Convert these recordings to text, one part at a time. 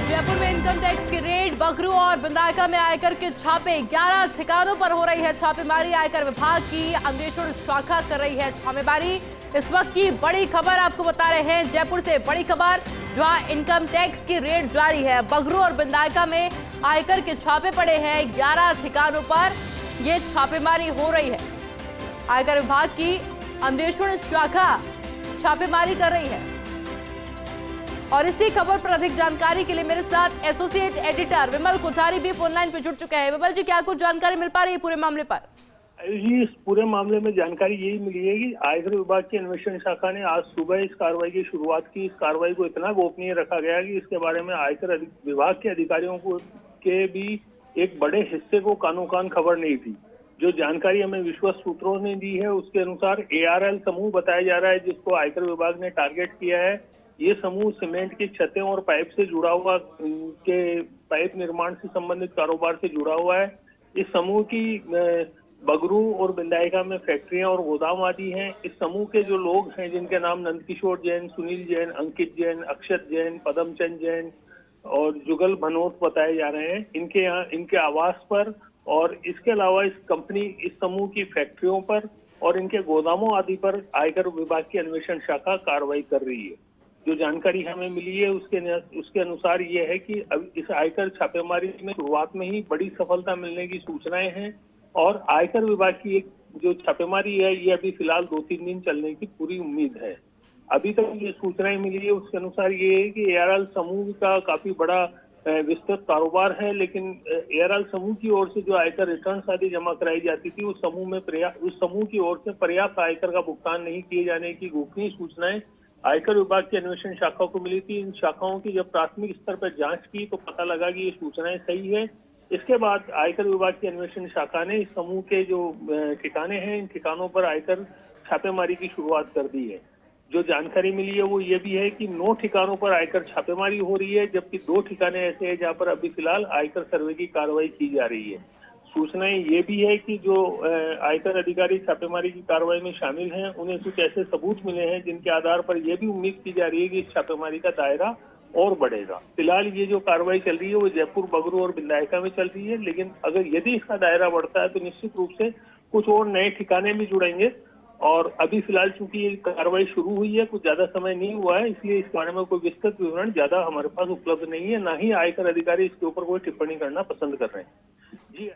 जयपुर में income tax की red, Bagru और बिंदायका में आयकर के छापे, 11 ठिकानों पर हो रही है छापेमारी। आयकर विभाग की अन्वेषण शाखा कर रही है छापेमारी। इस वक्त की बड़ी खबर आपको बता रहे हैं, जयपुर से बड़ी खबर जहां इनकम टैक्स की रेड जारी है। बगरू और बिंदायका में आयकर के छापे पड़े हैं, 11 ठिकानों पर यह छापेमारी हो रही है। आयकर विभाग की अन्वेषण शाखा छापेमारी कर रही है। और इसी खबर पर अधिक जानकारी के लिए मेरे साथ एसोसिएट एडिटर विमल कोठारी भी फोन लाइन पे जुड़ चुके हैं। विमल जी, क्या कुछ जानकारी मिल पा रही है पूरे मामले पर? जी, इस पूरे मामले में जानकारी यही मिली है कि आयकर विभाग की अन्वेषण शाखा ने आज सुबह इस कार्रवाई की शुरुआत की। इस कार्रवाई को इतना गोपनीय रखा गया कि इसके बारे में आयकर विभाग के अधिकारियों को के भी एक बड़े हिस्से को कानो कान खबर नहीं थी। जो जानकारी हमें विश्वस्त सूत्रों ने दी है उसके अनुसार ARL समूह बताया जा रहा है, जिसको आयकर विभाग ने टारगेट किया है। ये समूह सीमेंट की छतें और पाइप से जुड़ा हुआ, के पाइप निर्माण से संबंधित कारोबार से जुड़ा हुआ है। इस समूह की बगरू और बिंदायका में फैक्ट्रियां और गोदाम आदि हैं। इस समूह के जो लोग हैं, जिनके नाम नंदकिशोर जैन, सुनील जैन, अंकित जैन, अक्षत जैन, पदमचंद जैन और जुगल भनोत बताए जा रहे हैं, इनके यहाँ इनके आवास पर और इसके अलावा इस समूह की फैक्ट्रियों पर और इनके गोदामों आदि पर आयकर विभाग की अन्वेषण शाखा कार्रवाई कर रही है। जो जानकारी हमें मिली है उसके अनुसार ये है कि अब इस आयकर छापेमारी में शुरुआत में ही बड़ी सफलता मिलने की सूचनाएं हैं और आयकर विभाग की एक जो छापेमारी है ये अभी फिलहाल 2-3 दिन चलने की पूरी उम्मीद है। अभी तक ये सूचनाएं मिली है उसके अनुसार ये है कि ARL समूह का काफी बड़ा विस्तृत कारोबार है, लेकिन ARL समूह की ओर से जो आयकर रिटर्न आदि जमा कराई जाती थी उस समूह की ओर से पर्याप्त आयकर का भुगतान नहीं किए जाने की गोपनीय सूचनाएं आयकर विभाग की अन्वेषण शाखा को मिली थी। इन शाखाओं की जब प्राथमिक स्तर पर जांच की तो पता लगा कि ये सूचनाएं सही है। इसके बाद आयकर विभाग की अन्वेषण शाखा ने इस समूह के जो ठिकाने हैं, इन ठिकानों पर आयकर छापेमारी की शुरुआत कर दी है। जो जानकारी मिली है वो ये भी है कि 9 ठिकानों पर आयकर छापेमारी हो रही है, जबकि 2 ठिकाने ऐसे हैं जहाँ पर अभी फिलहाल आयकर सर्वे की कार्रवाई की जा रही है। सूचनाएं ये भी है कि जो आयकर अधिकारी छापेमारी की कार्रवाई में शामिल हैं, उन्हें कुछ ऐसे सबूत मिले हैं जिनके आधार पर यह भी उम्मीद की जा रही है कि इस छापेमारी का दायरा और बढ़ेगा। फिलहाल ये जो कार्रवाई चल रही है वो जयपुर, बगरू और बिंदायका में चल रही है, लेकिन अगर यदि इसका दायरा बढ़ता है तो निश्चित रूप से कुछ और नए ठिकाने भी जुड़ेंगे। और अभी फिलहाल चूंकि ये कार्रवाई शुरू हुई है, कुछ ज्यादा समय नहीं हुआ है, इसलिए इस बारे में कोई विस्तृत विवरण ज्यादा हमारे पास उपलब्ध नहीं है, ना ही आयकर अधिकारी इसके ऊपर कोई टिप्पणी करना पसंद कर रहे हैं। जी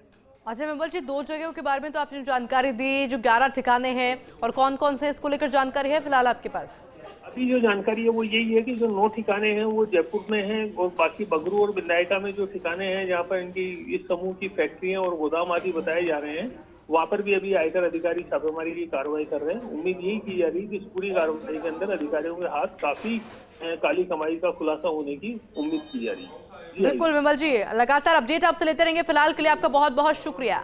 अच्छा विमल जी, 2 जगहों के बारे में तो आपने जानकारी दी, जो 11 ठिकाने हैं और कौन कौन से, इसको लेकर जानकारी है फिलहाल आपके पास? अभी जो जानकारी है वो यही है कि जो 9 ठिकाने हैं वो जयपुर में हैं और बाकी बगरू और बिंदायका में जो ठिकाने हैं जहाँ पर इनकी इस समूह की फैक्ट्रियां और गोदाम आदि बताए जा रहे हैं, वहाँ पर भी अभी आयकर अधिकारी छापेमारी की कार्रवाई कर रहे हैं। उम्मीद यही की जा रही है कि इस पूरी कार्रवाई के अंदर अधिकारियों के हाथ काफी काली कमाई का खुलासा होने की उम्मीद की जा रही है। बिल्कुल विमल जी, लगातार अपडेट आपसे लेते रहेंगे। फिलहाल के लिए आपका बहुत बहुत शुक्रिया।